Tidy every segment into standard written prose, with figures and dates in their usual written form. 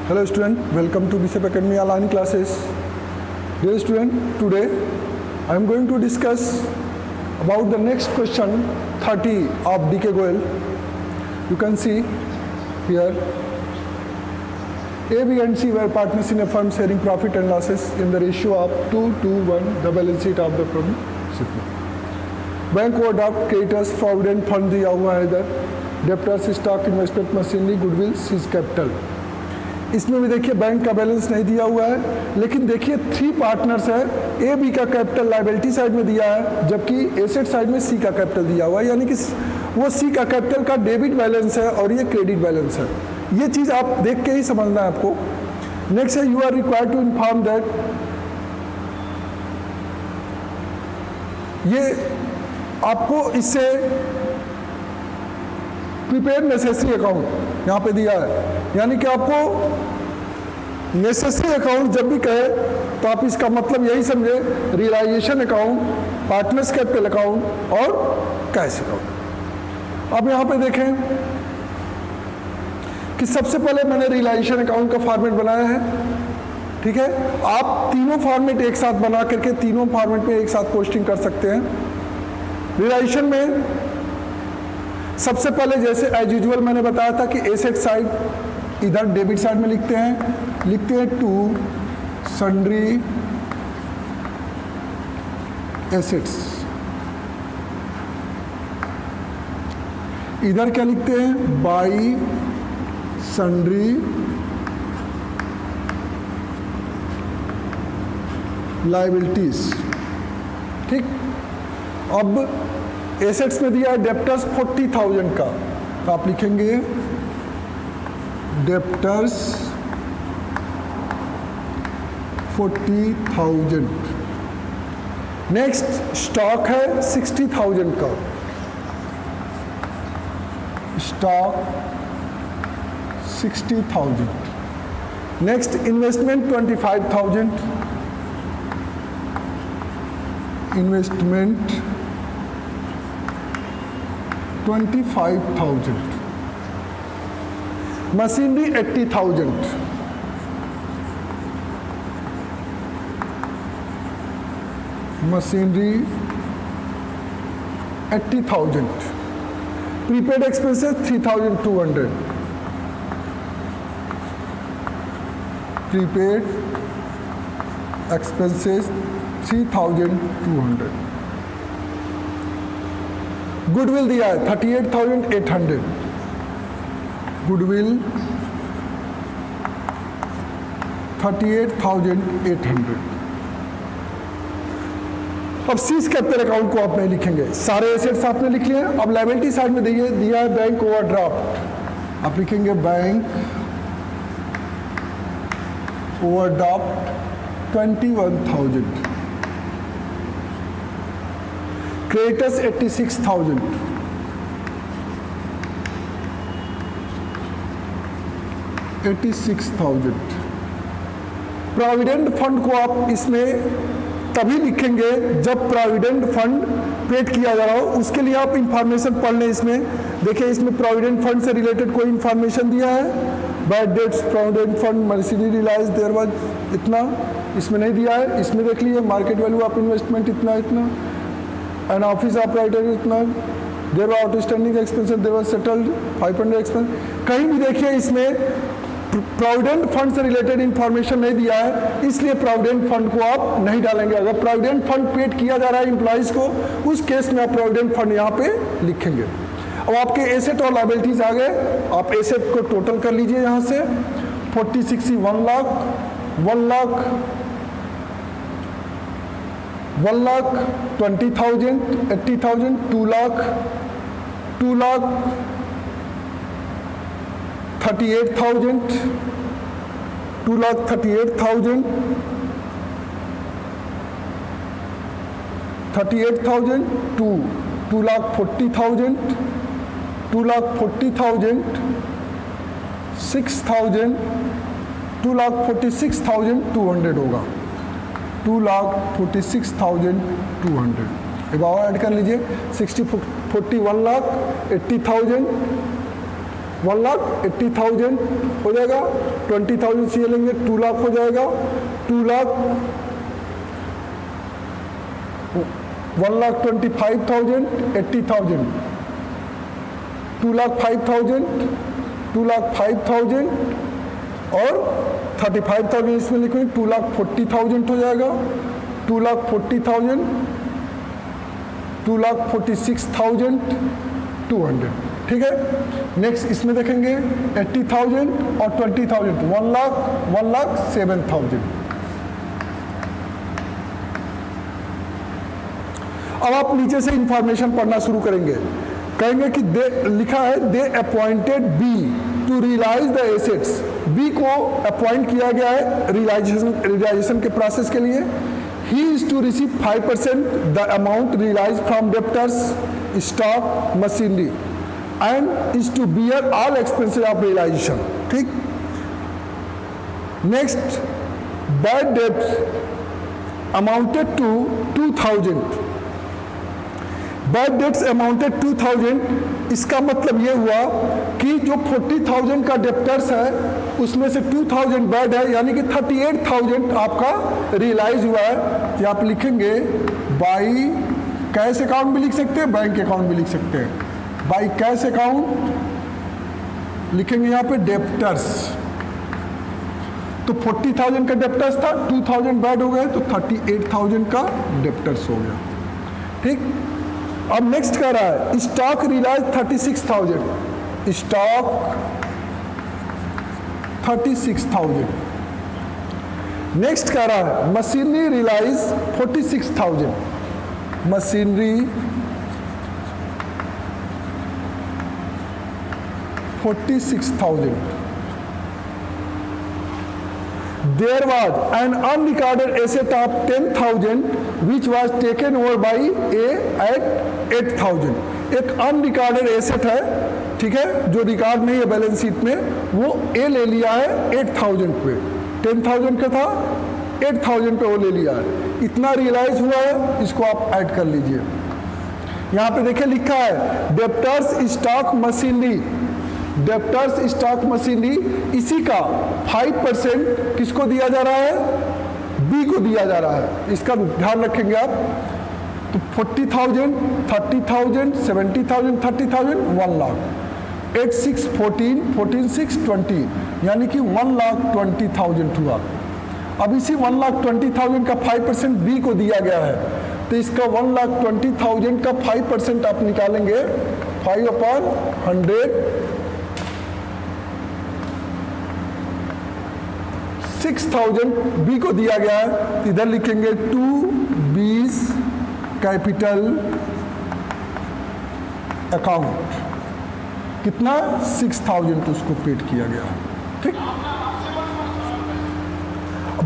Hello student, welcome to BCEP Academy online classes. Dear student, today I am going to discuss about the next question 30 of DK Goel. You can see here A, B and C were partners in a firm sharing profit and losses in the ratio of 2:1, the balance sheet of the firm. Bank overdraft, creditors, provident fund दिया हुआ है इधर, debtors, stock, investment, machinery, goodwill, seize capital. इसमें भी देखिए bank का balance नहीं दिया हुआ है, लेकिन देखिए 3 पार्टनर्स है। ए बी का कैपिटल लायबिलिटी साइड में दिया है, जबकि एसेट साइड में सी का कैपिटल दिया हुआ है, यानी कि वो सी का कैपिटल का डेबिट बैलेंस है और ये क्रेडिट बैलेंस है। ये चीज़ आप देख के ही समझना है आपको। नेक्स्ट है, you are required to inform that, ये आपको इससे प्रीपेड नेसेसरी अकाउंट यहाँ पे दिया है, यानी कि आपको नेसेसरी अकाउंट जब भी कहे तो आप इसका मतलब यही समझे, realisation account, partners capital account और कैश अकाउंट। अब यहाँ पे देखें कि सबसे पहले मैंने रियलाइजेशन अकाउंट का फॉर्मेट बनाया है, ठीक है। आप तीनों फॉर्मेट एक साथ बना करके तीनों फॉर्मेट में एक साथ पोस्टिंग कर सकते हैं। रियलाइजेशन में सबसे पहले जैसे एज यूजुअल मैंने बताया था कि एसेट साइड इधर डेबिट साइड में लिखते हैं टू सन्ड्री एसेट्स, इधर क्या लिखते हैं, बाई सन्ड्री लायबिलिटीज, ठीक। अब एसेट्स में दिया है डेप्टर्स 40,000 का, तो आप लिखेंगे डेप्टर्स 40,000। नेक्स्ट स्टॉक है 60,000 का, stock 60,000। Next investment 25,000, investment 25,000। Machinery 80,000, machinery 80,000। Prepaid expenses 3,200, prepaid expenses 3,200। Goodwill दिया है 38,800, गुडविल 38,800। अब सीज कैपिटल अकाउंट को आप नहीं लिखेंगे, सारे एसेट्स आपने लिख लिए। अब लायबिलिटी साइड में दिया है बैंक ओवरड्राफ्ट, आप लिखेंगे bank overdraft 21,000। Creditors 86,000, provident fund को आप इसमें तभी लिखेंगे जब प्रोविडेंट फंड पेड किया जा रहा हो, उसके लिए आप इंफॉर्मेशन पढ़ लें। इसमें देखिए, इसमें प्रोविडेंट फंड से रिलेटेड कोई इंफॉर्मेशन दिया है, bad debts, provident fund, machinery reliance, there was इतना, इसमें नहीं दिया है। इसमें देख लीजिए मार्केट वैल्यू ऑफ इन्वेस्टमेंट इतना एंड ऑफिस ऑपरेटर इतना, there were outstanding expenses, there were settled 500 expense. कहीं भी देखिए इसमें प्रोविडेंट फंड से रिलेटेड इंफॉर्मेशन नहीं दिया है, इसलिए प्रोविडेंट फंड को आप नहीं डालेंगे। अगर प्रोविडेंट फंड पेड किया जा रहा है एम्प्लॉइज को, उस केस में आप प्रोविडेंट फंड यहाँ पे लिखेंगे। अब आपके एसेट और लायबिलिटीज आ गए, आप एसेट को टोटल कर लीजिए यहाँ से 40, 60, 1 लाख, 1,20,000, 80,000, 2 लाख, 38,000, 2,38,000, 2,40,000, 6,000, 2,46,200 होगा, 2,46,200। अब और ऐड कर लीजिए 60, 40, 1,80,000, 1,80,000 हो जाएगा। 20,000 सी लेंगे 2 लाख हो जाएगा, 2 लाख 1,25,000 80,000, 2,05,000 2,05,000 और 35,000 इसमें लिखेंगे 2,40,000 हो जाएगा, 2,40,000 2,46,200, ठीक है। नेक्स्ट इसमें देखेंगे 80,000 और 20,000 1,07,000। अब आप नीचे से इंफॉर्मेशन पढ़ना शुरू करेंगे, कहेंगे कि लिखा है they appointed B to realise the assets, B को अपॉइंट किया गया है रियलाइजेशन के प्रोसेस के लिए। He is to receive 5% the amount realise from debtors, stock, machinery and is to bear all expenses of realisation, ठीक। Next bad debts amounted to 2,000, bad debts amounted 2,000, इसका मतलब ये हुआ कि जो 40,000 का डेप्टर्स है उसमें से 2,000 बैड है, यानी कि 38,000 आपका रियलाइज हुआ है। तो आप लिखेंगे बाई कैश अकाउंट भी लिख सकते हैं, बैंक अकाउंट भी लिख सकते हैं। बाई कैश अकाउंट लिखेंगे यहाँ पे डेप्टर्स, तो 40,000 का डेप्टर्स था, 2,000 बैड हो गए तो 38,000 का डेप्टर्स हो गया, ठीक। अब नेक्स्ट कह रहा है स्टॉक रियलाइज 36,000, स्टॉक 36,000। नेक्स्ट कह रहा है machinery realise 46,000, machinery 46,000। There was an unrecorded asset of 10,000 which was taken over by A at 8,000। एक अनरिकॉर्डेड एसेट है, ठीक है, जो रिकॉर्ड नहीं है बैलेंस शीट में, वो ए ले लिया है 8,000 पे, 10,000 का था 8,000 पे वो ले लिया है, इतना रियलाइज हुआ है, इसको आप ऐड कर लीजिए। यहाँ पे देखिए लिखा है debtors stock machinery, debtors stock machinery, इसी का 5% किसको दिया जा रहा है, बी को दिया जा रहा है, इसका ध्यान रखेंगे आप। तो 40,000 30,000 70,000 30,000 1 लाख, 8 6 14 14 6 20, यानी कि 1,20,000 हुआ। अब इसी 1,20,000 का 5% बी को दिया गया है, तो इसका 1,20,000 का 5% आप निकालेंगे 5/100, 6,000 बी को दिया गया है, तो इधर लिखेंगे 2 बीस कैपिटल अकाउंट, कितना 6,000 तो उसको पेड किया गया, ठीक।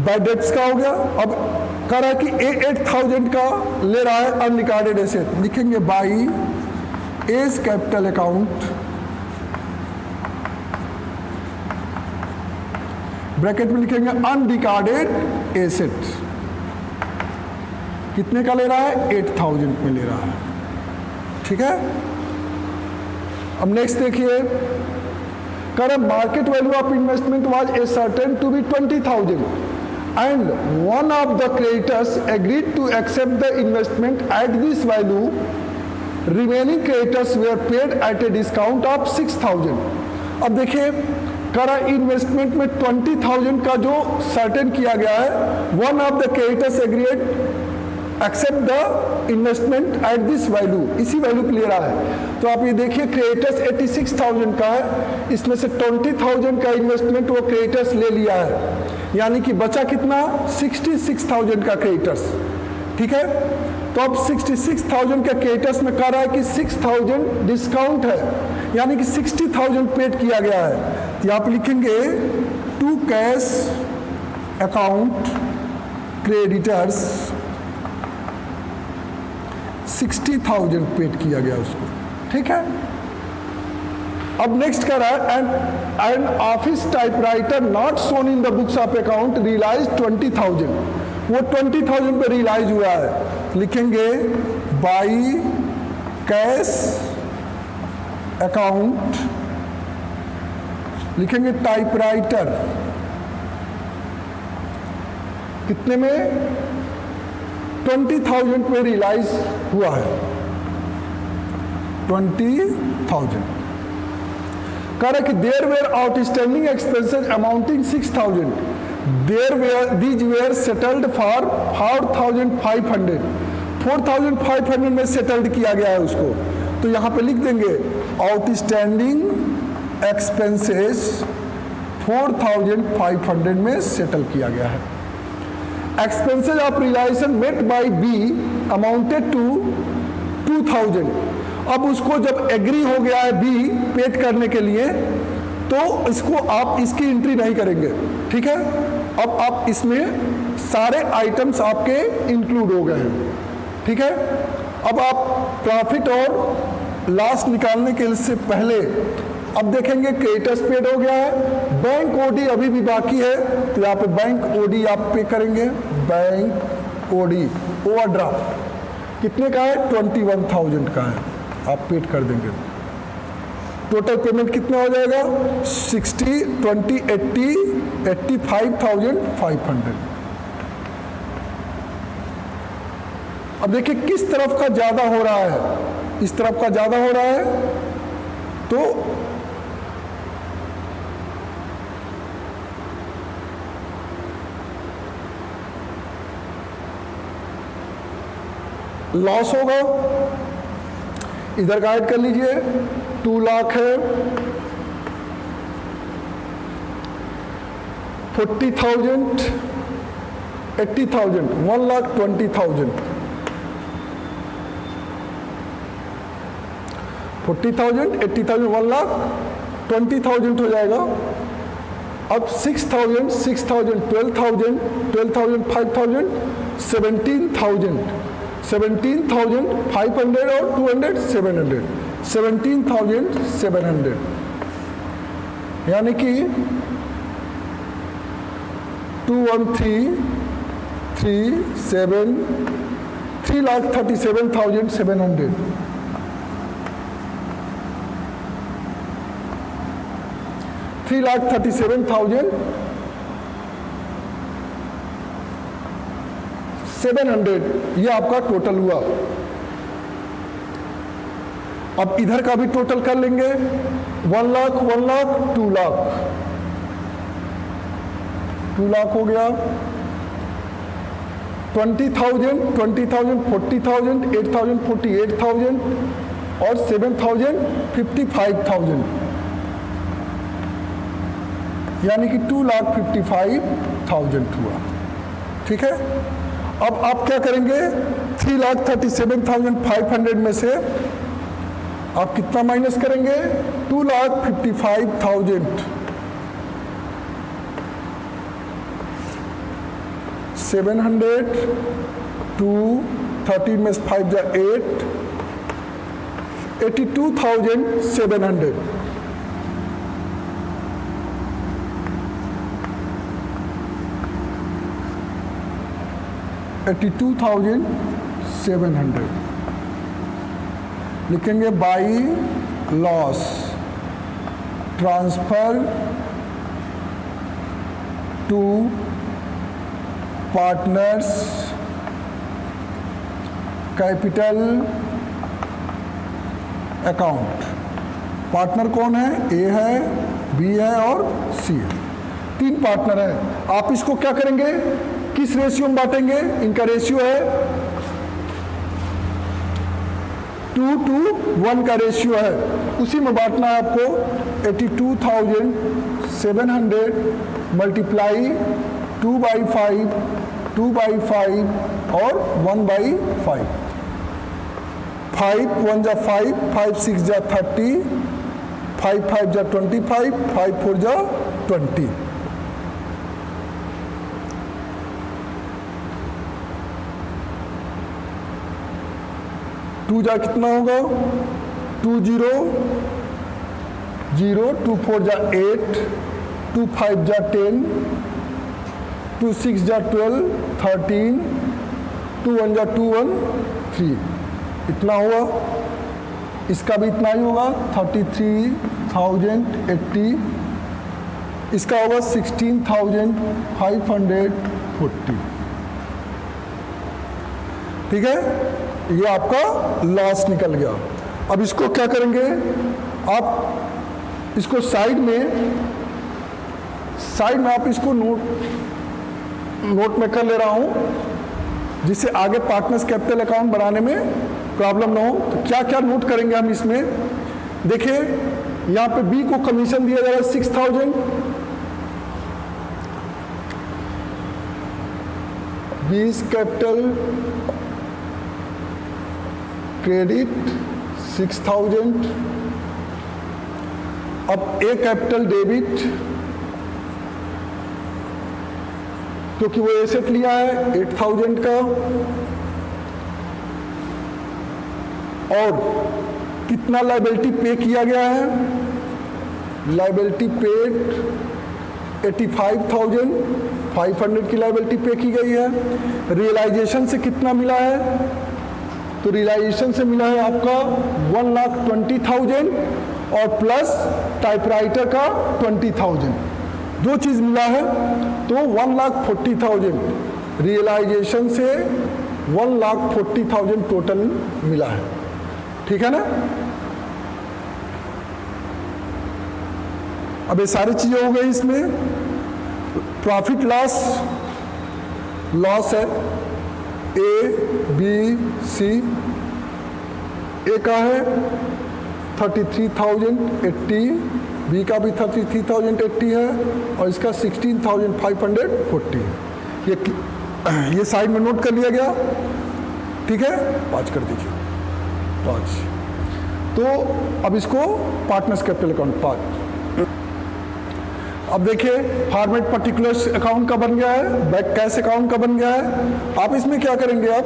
बैड डेट्स का हो गया। अब कह रहा है कि 8,000 का ले रहा है अनरिकॉर्डेड एसेट, लिखेंगे by as capital account, bracket में लिखेंगे अनरिकॉर्डेड एसेट, कितने का ले रहा है 8,000 में ले रहा है, ठीक है। अब नेक्स्ट देखिए, current market value of investment was a certain to be 20,000 and one of the creditors agreed to accept the investment at this value, remaining creditors were paid at a discount of 6,000। अब देखिए करा investment में 20,000 का जो certain किया गया है, one of the creditors agreed accept the investment at this value, इसी वैल्यू पे ले रहा है। तो आप ये देखिए क्रेडिटर्स 86,000 का है, इसमें से 20,000 का इन्वेस्टमेंट वो क्रेडिटर्स ले लिया है, यानी कि बचा कितना 66,000 का क्रेडिटर्स, ठीक है। तो अब 66,000 के क्रेडिटर्स में कह रहा है कि 6,000 डिस्काउंट है, यानी कि 60,000 पेड किया गया है। तो आप लिखेंगे to cash account creditors 60,000 paid किया गया उसको, ठीक है। अब नेक्स्ट कर रहा है and office typewriter not shown in the books of account realise 20,000, वो 20,000 पे रियलाइज हुआ है, लिखेंगे बाई कैश अकाउंट, लिखेंगे टाइपराइटर कितने में? 20,000 में रियलाइज हुआ है, 20,000। कह रहे कि there were outstanding expenses amounting 6,000, these were settled for 4,500, 4,500 में सेटल्ड किया गया है उसको। तो यहाँ पे लिख देंगे आउटस्टैंडिंग एक्सपेंसेस 4,500 में सेटल किया गया है। Expenses of realisation met by B amounted to 2,000। अब उसको जब एग्री हो गया है बी पेड करने के लिए, तो इसको आप इसकी एंट्री नहीं करेंगे, ठीक है। अब आप इसमें सारे आइटम्स आपके इंक्लूड हो गए हैं, ठीक है। अब आप प्रॉफिट और लॉस निकालने के से पहले अब देखेंगे क्रेडिटर्स पेड हो गया है, बैंक ओडी अभी भी बाकी है, तो यहाँ पे बैंक ओडी आप पे करेंगे। बैंक ओडी ओवरड्राफ्ट कितने का है? 21,000 का है, आप पेड कर देंगे। टोटल पेमेंट कितना हो जाएगा? 60, 20, 80, 85,500। अब देखिए किस तरफ का ज्यादा हो रहा है, इस तरफ का ज्यादा हो रहा है, तो लॉस होगा। इधर गाइड कर लीजिए, 2 लाख है, 40,000, 80,000, 1,20,000, 40,000, 80,000, 1,20,000 हो जाएगा। अब 6,000, 6,000, 12,000, 12,000, 5,000, 17,000, 17,500 और 200, 700, 17,700, यानी कि 213,37, 3,37,700, 3,37,700, ये आपका टोटल हुआ। अब इधर का भी टोटल कर लेंगे, 1 लाख, 1 लाख, 2 लाख, 2 लाख हो गया। 20,000, 20,000, 40,000, 8,000, 48,000 और 7,000, 55,000, यानी कि 2,55,000 हुआ, ठीक है। अब आप क्या करेंगे? 3,37,500 में से आप कितना माइनस करेंगे? 2,55,000, 700, 2, 13 में 5 जा 8, 82,700, $82,700 लिखेंगे। By loss transfer to partners capital account. Partner कौन है? ए है, बी है और सी है, 3 पार्टनर है। आप इसको क्या करेंगे? किस रेशियो में बांटेंगे? इनका रेशियो है 2:1 का रेशियो है, उसी में बांटना है आपको। 82,700 मल्टीप्लाई 2/5, 2/5 और 1/5, 5 1 जा 5, 5 6 जा 30, 5 5 जा 25, 5 4 जा 20। टू जा कितना होगा? 2 0 0, 2 4 जा 8, 2 5 जा 10, 2 6 जा 12, 13, 2 1 जा 2 1, 3, इतना हुआ। इसका भी इतना ही होगा, 33,080, इसका होगा 16,540। ठीक है, ये आपका लॉस निकल गया। अब इसको क्या करेंगे, आप इसको साइड में आप इसको नोट में कर ले रहा हूं, जिससे आगे पार्टनर्स कैपिटल अकाउंट बनाने में प्रॉब्लम ना हो। तो क्या क्या नोट करेंगे हम इसमें, देखिए यहां पे बी को कमीशन दिया जा रहा है 6000, बीस कैपिटल क्रेडिट 6000, अब ए कैपिटल डेबिट क्योंकि वो एसेट लिया है 8000 का, और कितना लायबिलिटी पे किया गया है, लायबिलिटी पेड 85,500 की लायबिलिटी पे की गई है। रियलाइजेशन से कितना मिला है, तो रियलाइजेशन से मिला है आपका 1,20,000 और प्लस टाइपराइटर का 20,000, दो चीज मिला है तो 1,40,000 रियलाइजेशन से 1,40,000 टोटल मिला है, ठीक है ना। अब ये सारी चीजें हो गई, इसमें प्रॉफिट लॉस है ए बी सी, ए का है 33,080, बी का भी 33,080 है और इसका 16,540 है। ये साइड में नोट कर लिया गया, ठीक है, 5 कर दीजिए 5। तो अब इसको पार्टनर्स कैपिटल अकाउंट 5। अब देखिए फॉर्मेट पर्टिकुलर्स अकाउंट का बन गया है, बैक कैश अकाउंट का बन गया है। आप इसमें क्या करेंगे, आप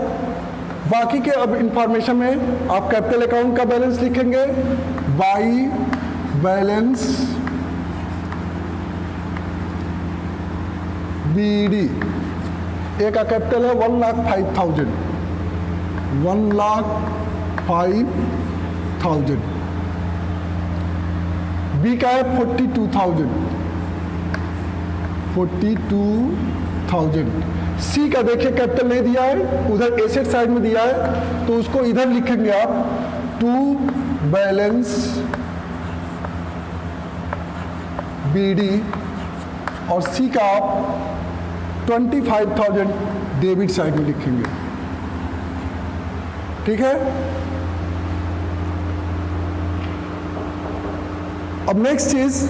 बाकी के अब इंफॉर्मेशन में आप कैपिटल अकाउंट का बैलेंस लिखेंगे, बाई बैलेंस बीडी, ए का कैपिटल है 1,05,000, 1,05,000, बी का है 42,000, सी का देखिए कैपिटल नहीं दिया है, उधर एसेट साइड में दिया है, तो उसको इधर लिखेंगे आप टू बैलेंस बीडी, और सी का आप 25,000 डेबिट साइड में लिखेंगे, ठीक है। अब नेक्स्ट चीज,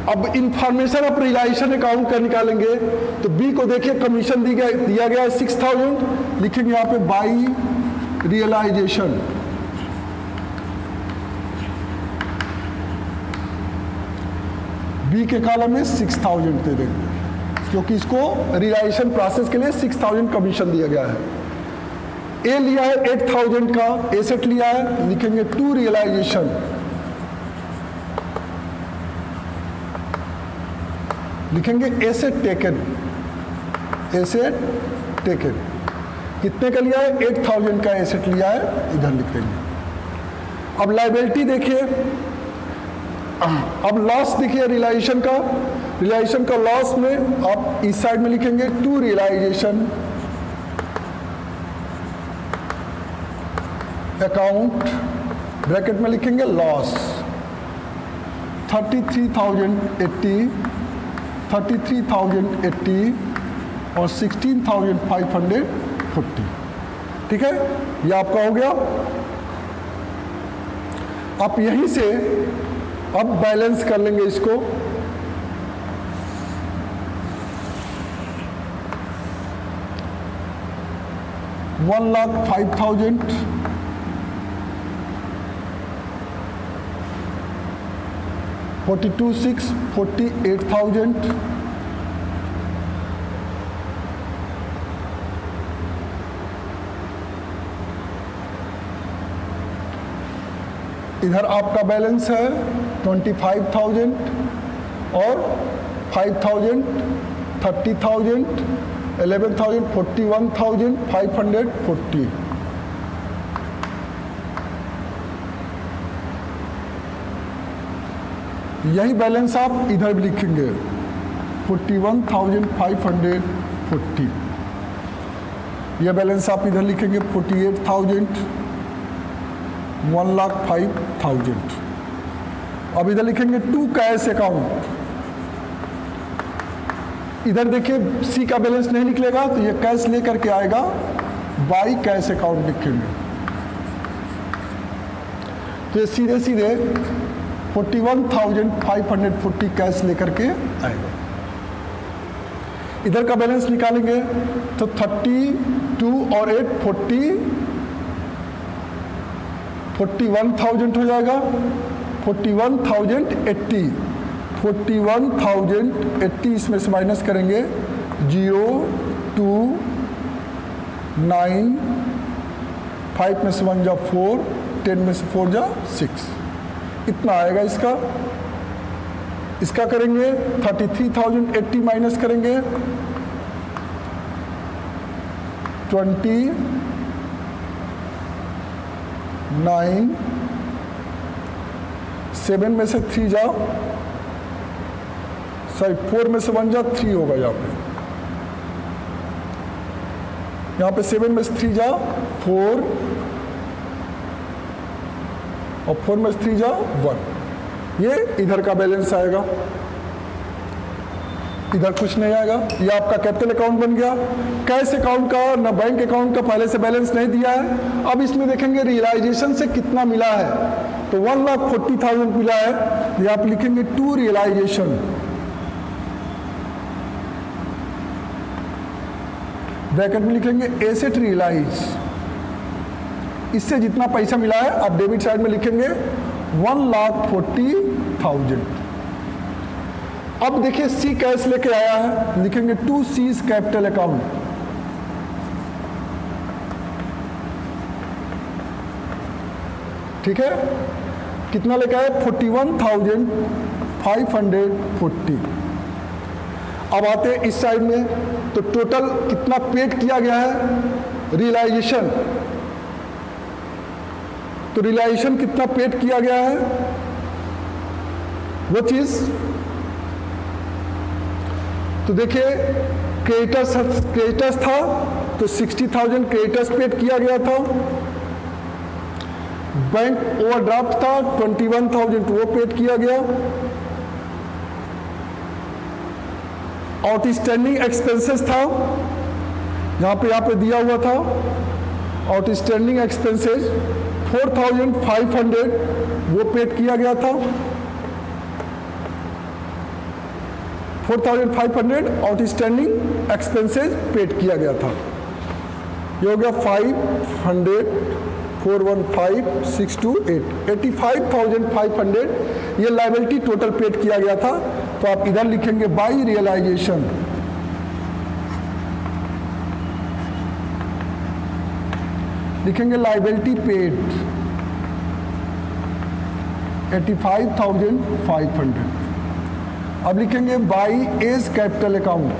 अब इंफॉर्मेशन ऑफ रियलाइजेशन अकाउंट का निकालेंगे, तो बी को देखिए कमीशन दिया गया है 6,000, लिखेंगे यहाँ पे बाई रियलाइजेशन, बी के कॉलम में 6,000 दे देंगे, क्योंकि इसको रियलाइजेशन प्रोसेस के लिए 6,000 कमीशन दिया गया है। ए लिया है 8,000 का एसेट लिया है, लिखेंगे टू रियलाइजेशन, लिखेंगे एसेट टेकन, एसेट टेकन कितने का लिया है, 8,000 का एसेट लिया है, इधर लिख देंगे। अब लायबिलिटी देखिए, अब लॉस देखिए रियलाइजेशन का लॉस में आप इस साइड में लिखेंगे टू रियलाइजेशन अकाउंट, ब्रैकेट में लिखेंगे लॉस 33,080 और 16,540, ठीक है, ये आपका हो गया। आप यहीं से अब बैलेंस कर लेंगे इसको, $1,05,000, $48,000, इधर आपका बैलेंस है 25,000 और 5,000, 30,000, 11,000, 41,540। यही बैलेंस आप इधर भी लिखेंगे 41,540, ये बैलेंस आप इधर लिखेंगे 48,000, 1,05,000। अब इधर लिखेंगे टू कैश अकाउंट। इधर देखिए सी का बैलेंस नहीं निकलेगा तो ये कैश लेकर के आएगा, बाई कैश अकाउंट लिखेंगे तो ये सीधे सीधे 41,540 कैश लेकर के आएगा। इधर का बैलेंस निकालेंगे तो 32 और 8 41,000 हो जाएगा, 41,080, 41,080 इसमें से माइनस करेंगे 0, 2, 9, 5 में से 1 जा 4, 10 में से 4 जा 6, इतना आएगा इसका। इसका करेंगे 33,080 माइनस करेंगे 29, 7 में से 3 जाओ, सॉरी 4 में से 1 जा 3 होगा यहाँ पे 7 में से 3 जा 4 और 4 में से 3 जा 1, ये इधर का बैलेंस आएगा, इधर कुछ नहीं आएगा। ये आपका कैपिटल अकाउंट बन गया। कैश अकाउंट का ना बैंक अकाउंट का पहले से बैलेंस नहीं दिया है। अब इसमें देखेंगे रियलाइजेशन से कितना मिला है, तो 1,40,000 मिला है। ये आप लिखेंगे टू रियलाइजेशन, ब्रैकेट में लिखेंगे एसेट रियलाइज, इससे जितना पैसा मिला है आप डेबिट साइड में लिखेंगे 1,40,000। अब देखिए सी कैश लेके आया है, लिखेंगे टू सीज कैपिटल अकाउंट, ठीक है। कितना लेके आया 41,540। अब आते हैं इस साइड में, तो टोटल कितना पेड किया गया है रियलाइजेशन, तो रियलाइजेशन कितना पेड किया गया है वो चीज, तो देखिए क्रेडिटर्स था तो 60,000 क्रेडिटर्स पेड किया गया था। बैंक ओवरड्राफ्ट था 21,000 वो पेड किया गया। आउटस्टैंडिंग एक्सपेंसेस था, यहाँ पे दिया हुआ था आउटस्टैंडिंग एक्सपेंसेस 4,500 वो पेड किया गया था। 4,500 आउटस्टैंडिंग एक्सपेंसेस पेड किया गया था। ये हो गया 500, 415,628, 85,500 ये लायबिलिटी टोटल पेड किया गया था। तो आप इधर लिखेंगे बाई रियलाइजेशन, लिखेंगे लायबिलिटी पेड 85,500। अब लिखेंगे बाई एज कैपिटल अकाउंट,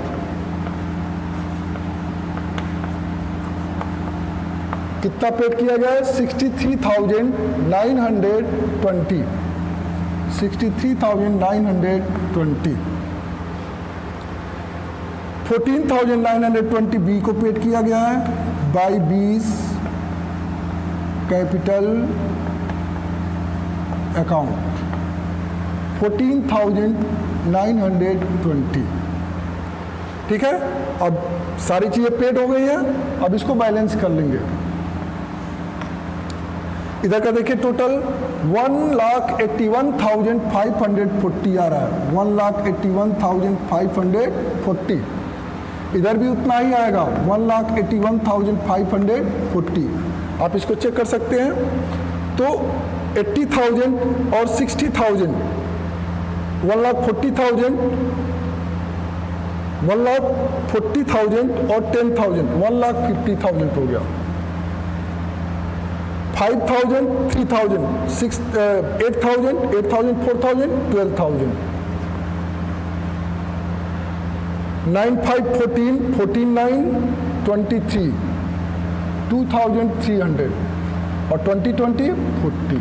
कितना पेड किया गया है 63,920, 63,920। 14,920 बी को पेड किया गया है बाई बीज कैपिटल अकाउंट 14,920, ठीक है। अब सारी चीजें पेड हो गई हैं, अब इसको बैलेंस कर लेंगे। इधर का देखिए टोटल 1,81,540 आ रहा है, 1,81,540। इधर भी उतना ही आएगा 1,81,540। आप इसको चेक कर सकते हैं। तो 80,000 और 60,000 1,40,000, 1,40,000 और 10,000 1,50,000 हो गया। 5,000, 3,000, 8,000, 8,000, 4,000, 12,000, 9, 5, 14, 14, 9, 23, 2,300 और 20, 20, 40।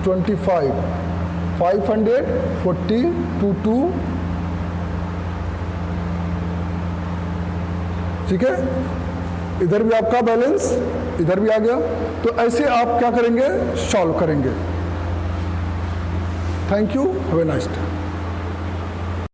$25, 542.2, ठीक है। इधर भी आपका बैलेंस इधर भी आ गया। तो ऐसे आप क्या करेंगे, सॉल्व करेंगे। Thank you, have a nice day.